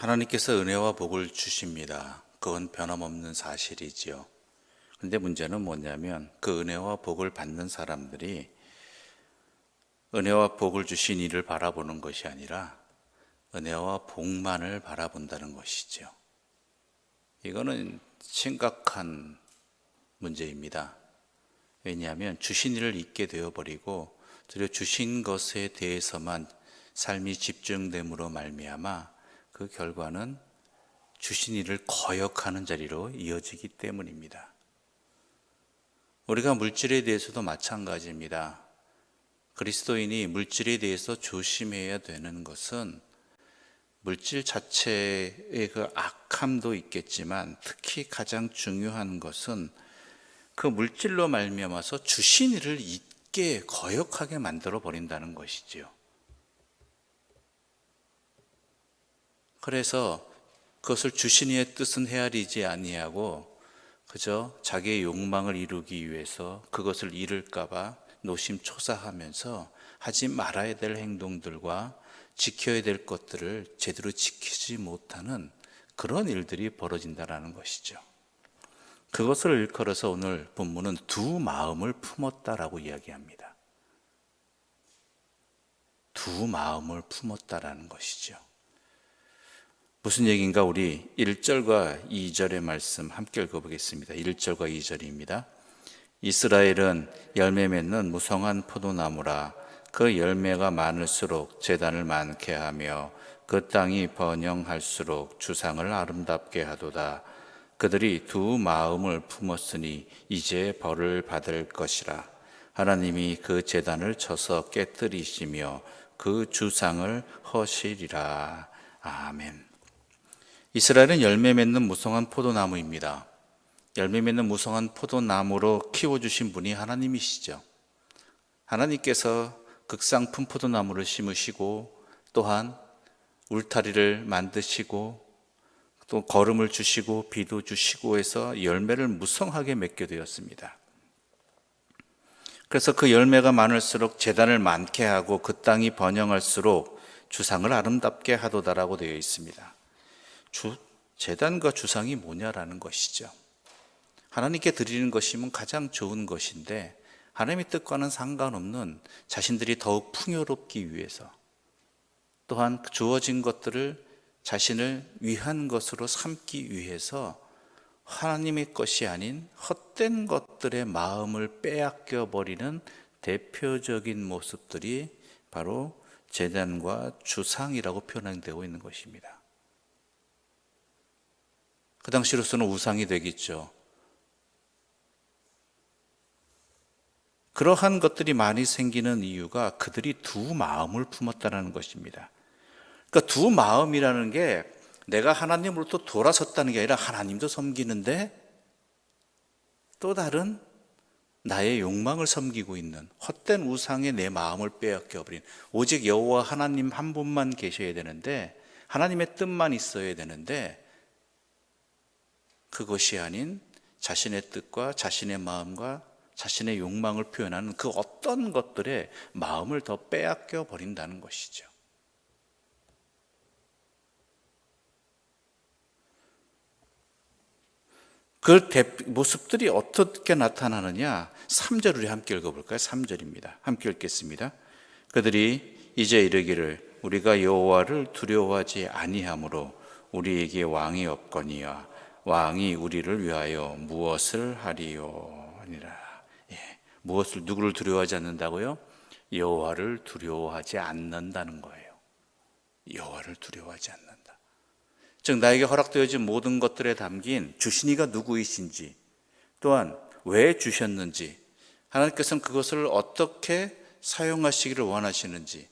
하나님께서 은혜와 복을 주십니다. 그건 변함없는 사실이지요. 그런데 문제는 뭐냐면 그 은혜와 복을 받는 사람들이 은혜와 복을 주신 이를 바라보는 것이 아니라 은혜와 복만을 바라본다는 것이죠. 이거는 심각한 문제입니다. 왜냐하면 주신 이를 잊게 되어버리고 오히려 주신 것에 대해서만 삶이 집중됨으로 말미암아 그 결과는 주신 이를 거역하는 자리로 이어지기 때문입니다. 우리가 물질에 대해서도 마찬가지입니다. 그리스도인이 물질에 대해서 조심해야 되는 것은 물질 자체의 그 악함도 있겠지만 특히 가장 중요한 것은 그 물질로 말미암아서 주신 이를 잊게 거역하게 만들어 버린다는 것이지요. 그래서 그것을 주신 이의 뜻은 헤아리지 아니하고 그저 자기의 욕망을 이루기 위해서 그것을 잃을까 봐 노심초사하면서 하지 말아야 될 행동들과 지켜야 될 것들을 제대로 지키지 못하는 그런 일들이 벌어진다는 것이죠. 그것을 일컬어서 오늘 본문은 두 마음을 품었다라고 이야기합니다. 두 마음을 품었다라는 것이죠. 무슨 얘기인가? 우리 1절과 2절의 말씀 함께 읽어보겠습니다. 1절과 2절입니다. 이스라엘은 열매 맺는 무성한 포도나무라. 그 열매가 많을수록 제단을 많게 하며 그 땅이 번영할수록 주상을 아름답게 하도다. 그들이 두 마음을 품었으니 이제 벌을 받을 것이라. 하나님이 그 제단을 쳐서 깨뜨리시며 그 주상을 허시리라. 아멘. 이스라엘은 열매 맺는 무성한 포도나무입니다. 열매 맺는 무성한 포도나무로 키워주신 분이 하나님이시죠. 하나님께서 극상품 포도나무를 심으시고 또한 울타리를 만드시고 또 거름을 주시고 비도 주시고 해서 열매를 무성하게 맺게 되었습니다. 그래서 그 열매가 많을수록 제단을 많게 하고 그 땅이 번영할수록 주상을 아름답게 하도다라고 되어 있습니다. 제단과 주상이 뭐냐라는 것이죠. 하나님께 드리는 것이면 가장 좋은 것인데 하나님의 뜻과는 상관없는 자신들이 더욱 풍요롭기 위해서 또한 주어진 것들을 자신을 위한 것으로 삼기 위해서 하나님의 것이 아닌 헛된 것들의 마음을 빼앗겨 버리는 대표적인 모습들이 바로 제단과 주상이라고 표현되고 있는 것입니다. 그 당시로서는 우상이 되겠죠. 그러한 것들이 많이 생기는 이유가 그들이 두 마음을 품었다는 것입니다. 그러니까 두 마음이라는 게 내가 하나님으로부터 돌아섰다는 게 아니라 하나님도 섬기는데 또 다른 나의 욕망을 섬기고 있는 헛된 우상에 내 마음을 빼앗겨버린, 오직 여호와 하나님 한 분만 계셔야 되는데 하나님의 뜻만 있어야 되는데 그것이 아닌 자신의 뜻과 자신의 마음과 자신의 욕망을 표현하는 그 어떤 것들에 마음을 더 빼앗겨 버린다는 것이죠. 그 모습들이 어떻게 나타나느냐? 3절 우리 함께 읽어볼까요? 3절입니다. 함께 읽겠습니다. 그들이 이제 이르기를 우리가 여호와를 두려워하지 아니하므로 우리에게 왕이 없거니와 왕이 우리를 위하여 무엇을 하리요? 아니라. 누구를 두려워하지 않는다고요? 여호와를 두려워하지 않는다는 거예요. 여호와를 두려워하지 않는다. 즉 나에게 허락되어진 모든 것들에 담긴 주신이가 누구이신지 또한 왜 주셨는지 하나님께서는 그것을 어떻게 사용하시기를 원하시는지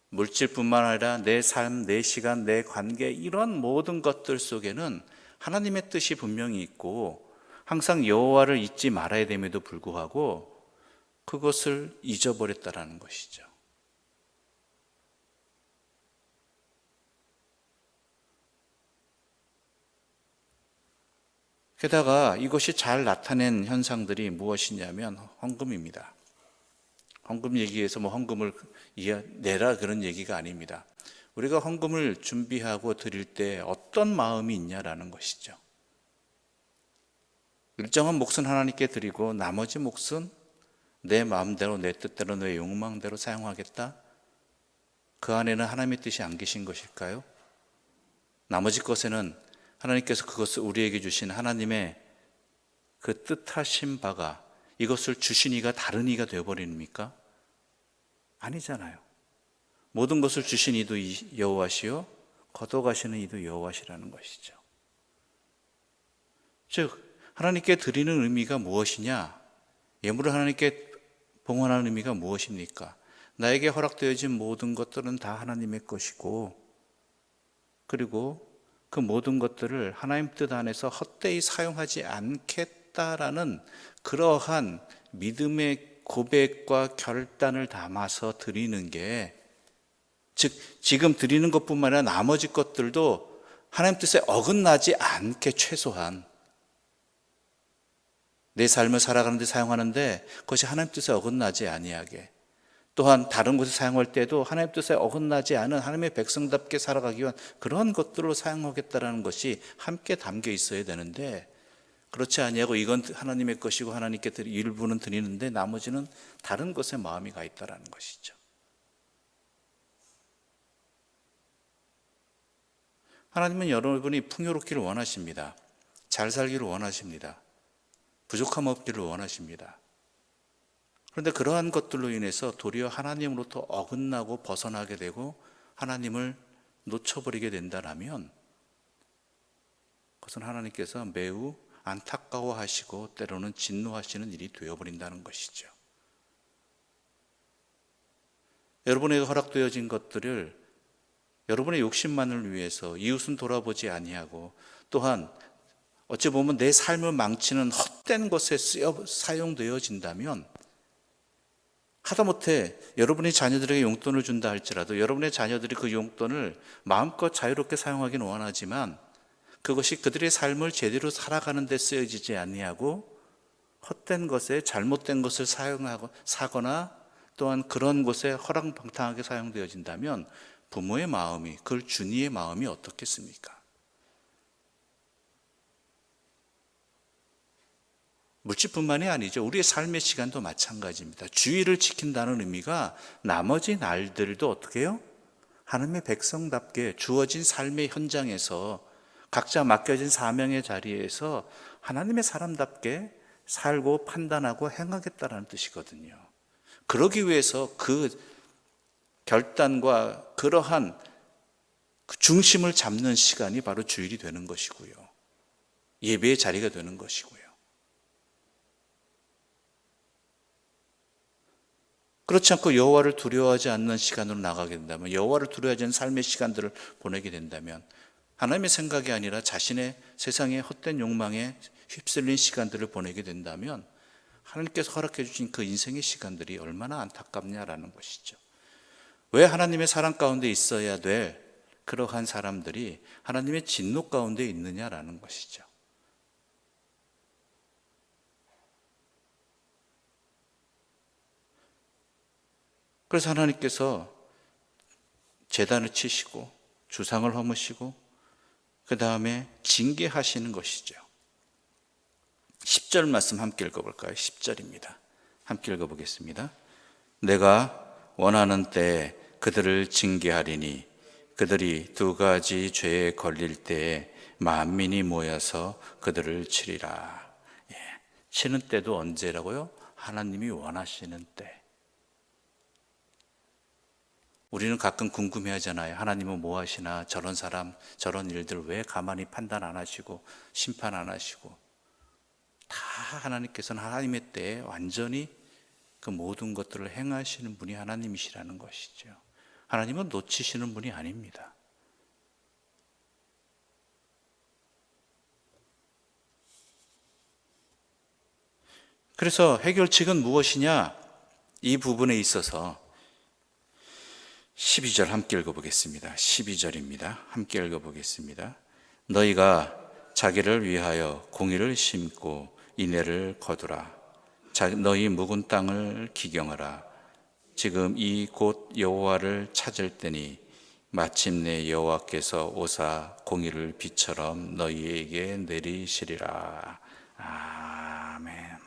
물질뿐만 아니라 내 삶, 내 시간, 내 관계 이런 모든 것들 속에는 하나님의 뜻이 분명히 있고 항상 여호와를 잊지 말아야 됨에도 불구하고 그것을 잊어버렸다라는 것이죠. 게다가 이것이 잘 나타낸 현상들이 무엇이냐면 헌금입니다. 헌금 얘기에서 헌금을 내라 그런 얘기가 아닙니다. 우리가 헌금을 준비하고 드릴 때 어떤 마음이 있냐라는 것이죠. 일정한 몫은 하나님께 드리고 나머지 몫은 내 마음대로, 내 뜻대로, 내 욕망대로 사용하겠다. 그 안에는 하나님의 뜻이 안 계신 것일까요? 나머지 것에는 하나님께서 그것을 우리에게 주신 하나님의 그 뜻하신 바가 이것을 주신 이가 다른 이가 되어버립니까? 아니잖아요. 모든 것을 주신 이도 여호와시요 걷어가시는 이도 여호와시라는 것이죠. 즉 하나님께 드리는 의미가 무엇이냐? 예물을 하나님께 봉헌하는 의미가 무엇입니까? 나에게 허락되어진 모든 것들은 다 하나님의 것이고, 그리고 그 모든 것들을 하나님 뜻 안에서 헛되이 사용하지 않겠다라는 그러한 믿음의 고백과 결단을 담아서 드리는 게, 즉 지금 드리는 것뿐만 아니라 나머지 것들도 하나님 뜻에 어긋나지 않게 최소한 내 삶을 살아가는데 사용하는데 그것이 하나님 뜻에 어긋나지 아니하게, 또한 다른 곳에 사용할 때도 하나님 뜻에 어긋나지 않은 하나님의 백성답게 살아가기 위한 그런 것들로 사용하겠다는 것이 함께 담겨 있어야 되는데, 그렇지 아니하고 이건 하나님의 것이고 하나님께 일부는 드리는데 나머지는 다른 것에 마음이 가 있다는 것이죠. 하나님은 여러분이 풍요롭기를 원하십니다. 잘 살기를 원하십니다. 부족함 없기를 원하십니다. 그런데 그러한 것들로 인해서 도리어 하나님으로부터 어긋나고 벗어나게 되고 하나님을 놓쳐버리게 된다면 그것은 하나님께서 매우 안타까워하시고 때로는 진노하시는 일이 되어버린다는 것이죠. 여러분에게 허락되어진 것들을 여러분의 욕심만을 위해서 이웃은 돌아보지 아니하고, 또한 어찌 보면 내 삶을 망치는 헛된 것에 사용되어진다면, 하다못해 여러분이 자녀들에게 용돈을 준다 할지라도 여러분의 자녀들이 그 용돈을 마음껏 자유롭게 사용하기는 원하지만 그것이 그들의 삶을 제대로 살아가는 데 쓰여지지 아니하고 헛된 것에 잘못된 것을 사용하고 사거나 또한 그런 것에 허랑방탕하게 사용되어진다면 부모의 마음이, 그걸 준이의 마음이 어떻겠습니까? 물질뿐만이 아니죠. 우리의 삶의 시간도 마찬가지입니다. 주의를 지킨다는 의미가 나머지 날들도 어떻게 해요? 하나님의 백성답게 주어진 삶의 현장에서 각자 맡겨진 사명의 자리에서 하나님의 사람답게 살고 판단하고 행하겠다는 뜻이거든요. 그러기 위해서 그 결단과 그러한 그 중심을 잡는 시간이 바로 주일이 되는 것이고요. 예배의 자리가 되는 것이고요. 그렇지 않고 여호와를 두려워하지 않는 시간으로 나가게 된다면, 여호와를 두려워하지 않는 삶의 시간들을 보내게 된다면 하나님의 생각이 아니라 자신의 세상의 헛된 욕망에 휩쓸린 시간들을 보내게 된다면 하나님께서 허락해 주신 그 인생의 시간들이 얼마나 안타깝냐라는 것이죠. 왜 하나님의 사랑 가운데 있어야 될 그러한 사람들이 하나님의 진노 가운데 있느냐라는 것이죠. 그래서 하나님께서 제단을 치시고 주상을 허무시고 그 다음에 징계하시는 것이죠. 10절 말씀 함께 읽어볼까요? 10절입니다. 함께 읽어보겠습니다. 내가 원하는 때에 그들을 징계하리니 그들이 두 가지 죄에 걸릴 때에 만민이 모여서 그들을 치리라. 치는 때도 언제라고요? 하나님이 원하시는 때. 우리는 가끔 궁금해하잖아요. 하나님은 뭐 하시나? 저런 사람, 저런 일들 왜 가만히 판단 안 하시고 심판 안 하시고. 다 하나님께서는 하나님의 때에 완전히 그 모든 것들을 행하시는 분이 하나님이시라는 것이죠. 하나님은 놓치시는 분이 아닙니다. 그래서 해결책은 무엇이냐? 이 부분에 있어서 12절 함께 읽어보겠습니다. 12절입니다. 함께 읽어보겠습니다. 너희가 자기를 위하여 공의를 심고 인애를 거두라. 너희 묵은 땅을 기경하라. 지금 이 곧 여호와를 찾을 때니 마침내 여호와께서 오사 공의를 비처럼 너희에게 내리시리라. 아멘.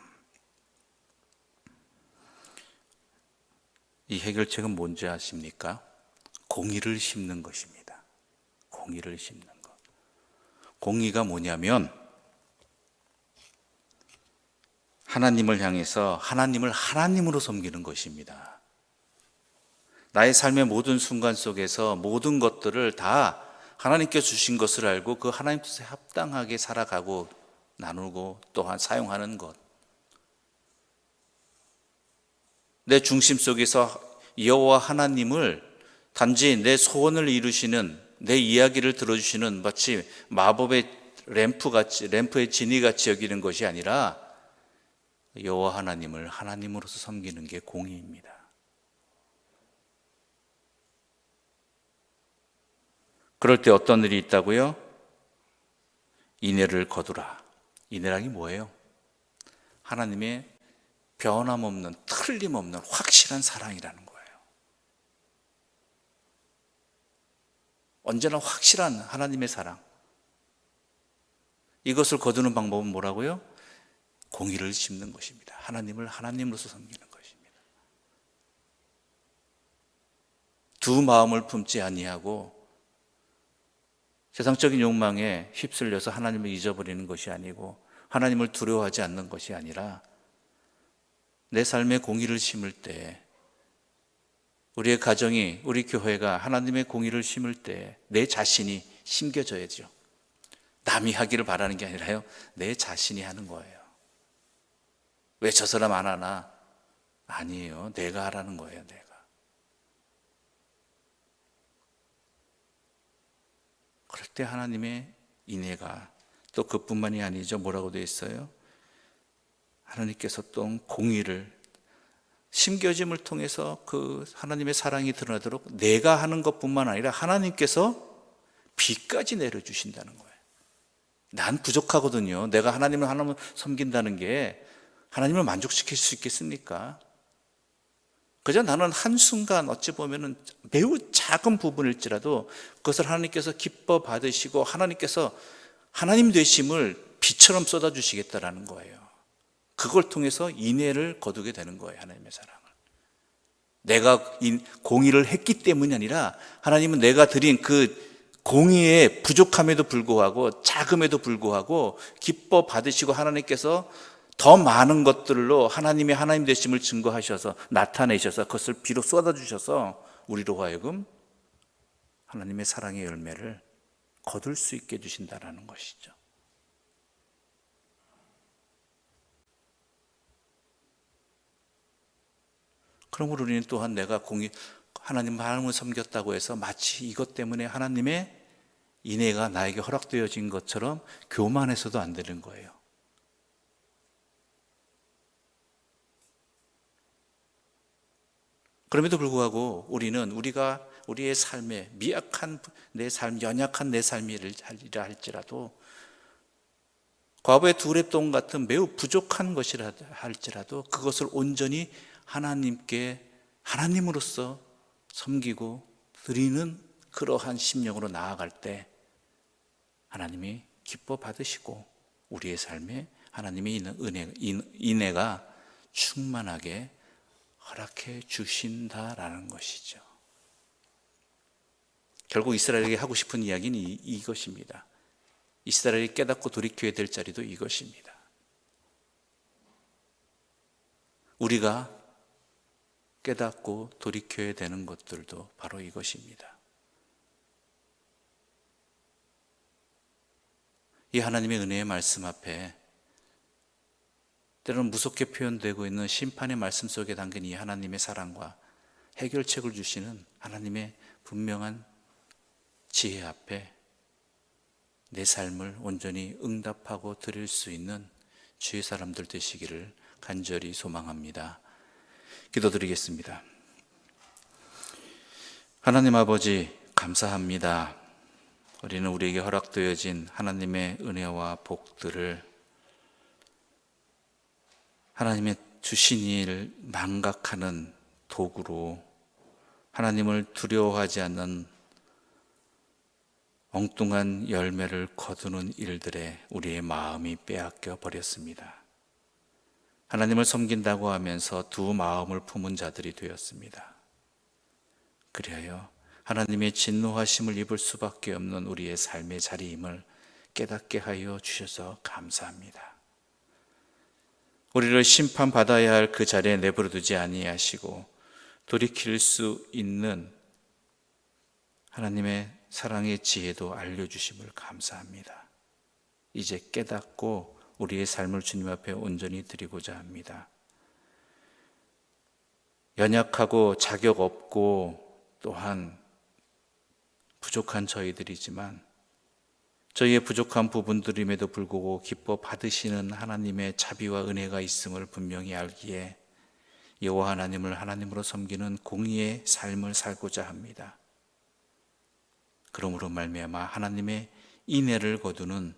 이 해결책은 뭔지 아십니까? 공의를 심는 것입니다. 공의를 심는 것. 공의가 뭐냐면 하나님을 향해서 하나님을 하나님으로 섬기는 것입니다. 나의 삶의 모든 순간 속에서 모든 것들을 다 하나님께 주신 것을 알고 그 하나님 뜻에 합당하게 살아가고 나누고 또한 사용하는 것. 내 중심 속에서 여호와 하나님을 단지 내 소원을 이루시는, 내 이야기를 들어주시는 마치 마법의 램프의 지니같이 여기는 것이 아니라 여호와 하나님을 하나님으로서 섬기는 게 공의입니다. 그럴 때 어떤 일이 있다고요? 인애를 거두라. 인애란 게 뭐예요? 하나님의 변함없는, 틀림없는 확실한 사랑이라는 거예요. 언제나 확실한 하나님의 사랑. 이것을 거두는 방법은 뭐라고요? 공의를 심는 것입니다. 하나님을 하나님으로서 섬기는 것입니다. 두 마음을 품지 아니하고 세상적인 욕망에 휩쓸려서 하나님을 잊어버리는 것이 아니고 하나님을 두려워하지 않는 것이 아니라 내 삶에 공의를 심을 때, 우리의 가정이, 우리 교회가 하나님의 공의를 심을 때 내 자신이 심겨져야죠. 남이 하기를 바라는 게 아니라요, 내 자신이 하는 거예요. 왜 저 사람 안 하나? 아니에요. 내가 하라는 거예요. 내가. 그럴 때 하나님의 인애가, 또 그뿐만이 아니죠. 뭐라고 되어 있어요? 하나님께서 또 공의를, 심겨짐을 통해서 그 하나님의 사랑이 드러나도록 내가 하는 것뿐만 아니라 하나님께서 비까지 내려주신다는 거예요. 난 부족하거든요. 내가 하나님을 섬긴다는 게 하나님을 만족시킬 수 있겠습니까? 그저 나는 한순간 어찌 보면 매우 작은 부분일지라도 그것을 하나님께서 기뻐 받으시고 하나님께서 하나님 되심을 비처럼 쏟아주시겠다라는 거예요. 그걸 통해서 인애를 거두게 되는 거예요. 하나님의 사랑을. 내가 공의를 했기 때문이 아니라 하나님은 내가 드린 그 공의의 부족함에도 불구하고 작음에도 불구하고 기뻐 받으시고 하나님께서 더 많은 것들로 하나님의 하나님 되심을 증거하셔서 나타내셔서 그것을 비로 쏟아주셔서 우리로 하여금 하나님의 사랑의 열매를 거둘 수 있게 해주신다는 것이죠. 그러므로 우리는 또한 내가 하나님을 섬겼다고 해서 마치 이것 때문에 하나님의 인애가 나에게 허락되어진 것처럼 교만해서도 안 되는 거예요. 그럼에도 불구하고 우리가 우리의 삶에 미약한 내 삶, 연약한 내 삶이라 할지라도 과부의 두 랩돈 같은 매우 부족한 것이라 할지라도 그것을 온전히 하나님께 하나님으로서 섬기고 드리는 그러한 심령으로 나아갈 때 하나님이 기뻐 받으시고 우리의 삶에 하나님의 인애가 충만하게 허락해 주신다라는 것이죠. 결국 이스라엘에게 하고 싶은 이야기는 이것입니다. 이스라엘이 깨닫고 돌이켜야 될 자리도 이것입니다. 우리가 깨닫고 돌이켜야 되는 것들도 바로 이것입니다. 이 하나님의 은혜의 말씀 앞에 때로는 무섭게 표현되고 있는 심판의 말씀 속에 담긴 이 하나님의 사랑과 해결책을 주시는 하나님의 분명한 지혜 앞에 내 삶을 온전히 응답하고 드릴 수 있는 주의 사람들 되시기를 간절히 소망합니다. 기도드리겠습니다. 하나님 아버지 감사합니다. 우리는 우리에게 허락되어진 하나님의 은혜와 복들을 하나님의 주신 일 망각하는 도구로 하나님을 두려워하지 않는 엉뚱한 열매를 거두는 일들에 우리의 마음이 빼앗겨 버렸습니다. 하나님을 섬긴다고 하면서 두 마음을 품은 자들이 되었습니다. 그리하여 하나님의 진노하심을 입을 수밖에 없는 우리의 삶의 자리임을 깨닫게 하여 주셔서 감사합니다. 우리를 심판받아야 할 그 자리에 내버려 두지 아니하시고 돌이킬 수 있는 하나님의 사랑의 지혜도 알려주심을 감사합니다. 이제 깨닫고 우리의 삶을 주님 앞에 온전히 드리고자 합니다. 연약하고 자격 없고 또한 부족한 저희들이지만 저희의 부족한 부분들임에도 불구하고 기뻐 받으시는 하나님의 자비와 은혜가 있음을 분명히 알기에 여호와 하나님을 하나님으로 섬기는 공의의 삶을 살고자 합니다. 그러므로 말미암아 하나님의 인애를 거두는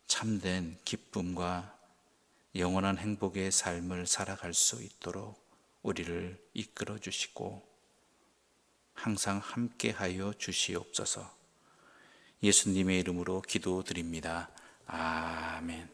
참된 기쁨과 영원한 행복의 삶을 살아갈 수 있도록 우리를 이끌어 주시고 항상 함께하여 주시옵소서. 예수님의 이름으로 기도드립니다. 아멘.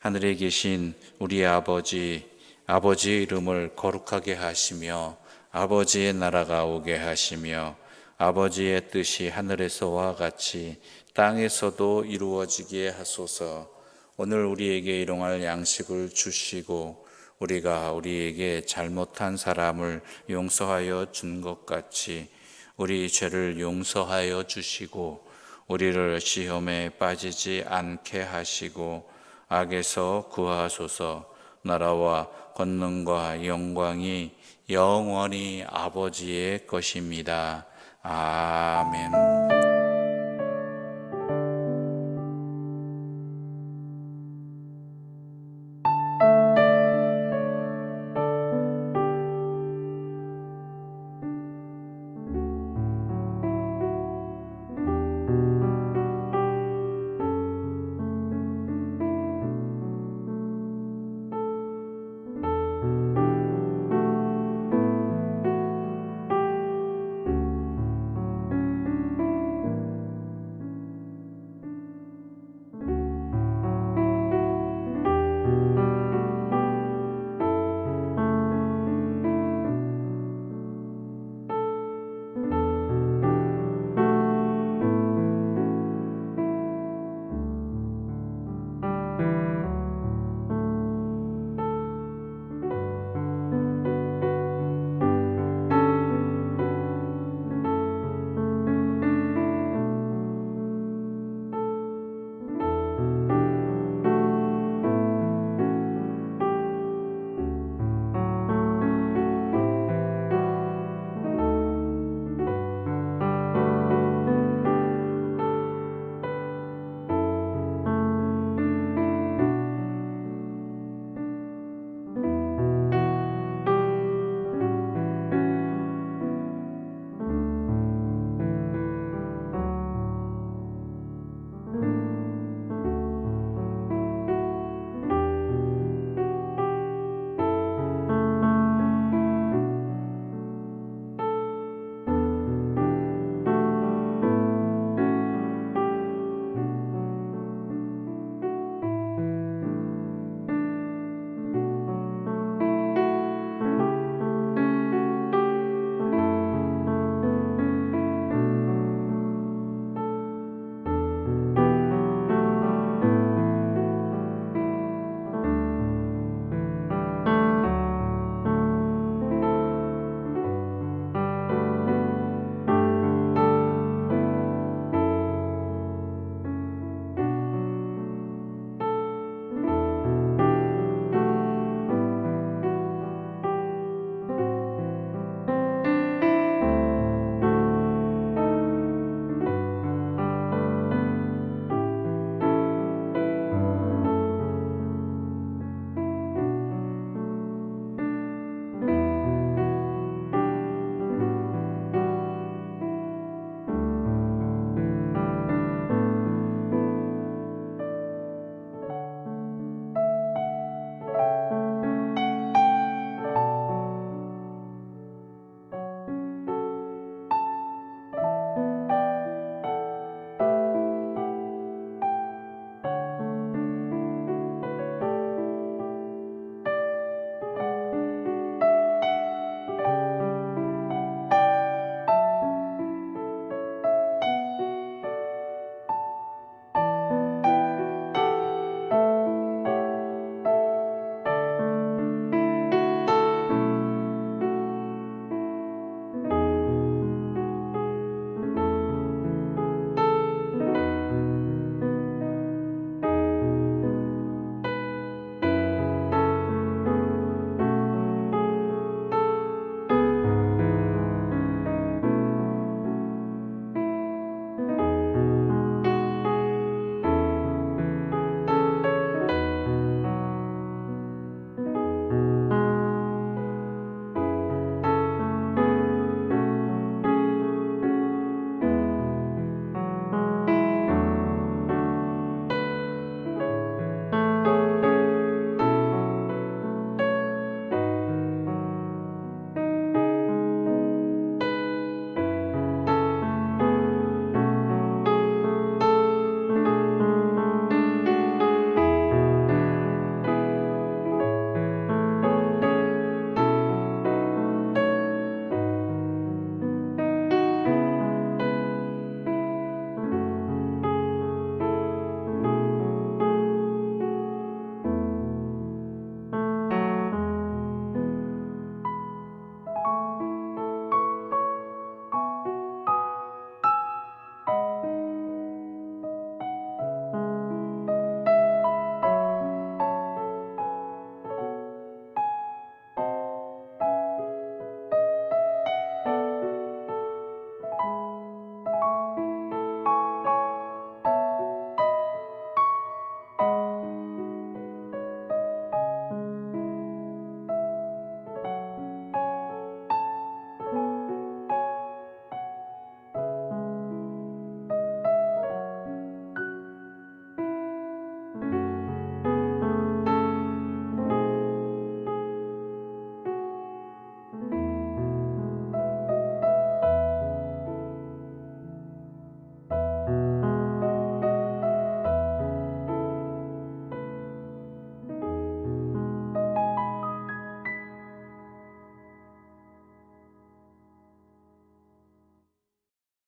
하늘에 계신 우리 아버지의 이름을 거룩하게 하시며 아버지의 나라가 오게 하시며 아버지의 뜻이 하늘에서와 같이 땅에서도 이루어지게 하소서. 오늘 우리에게 일용할 양식을 주시고 우리가 우리에게 잘못한 사람을 용서하여 준 것 같이 우리 죄를 용서하여 주시고 우리를 시험에 빠지지 않게 하시고 악에서 구하소서. 나라와 권능과 영광이 영원히 아버지의 것입니다. 아멘.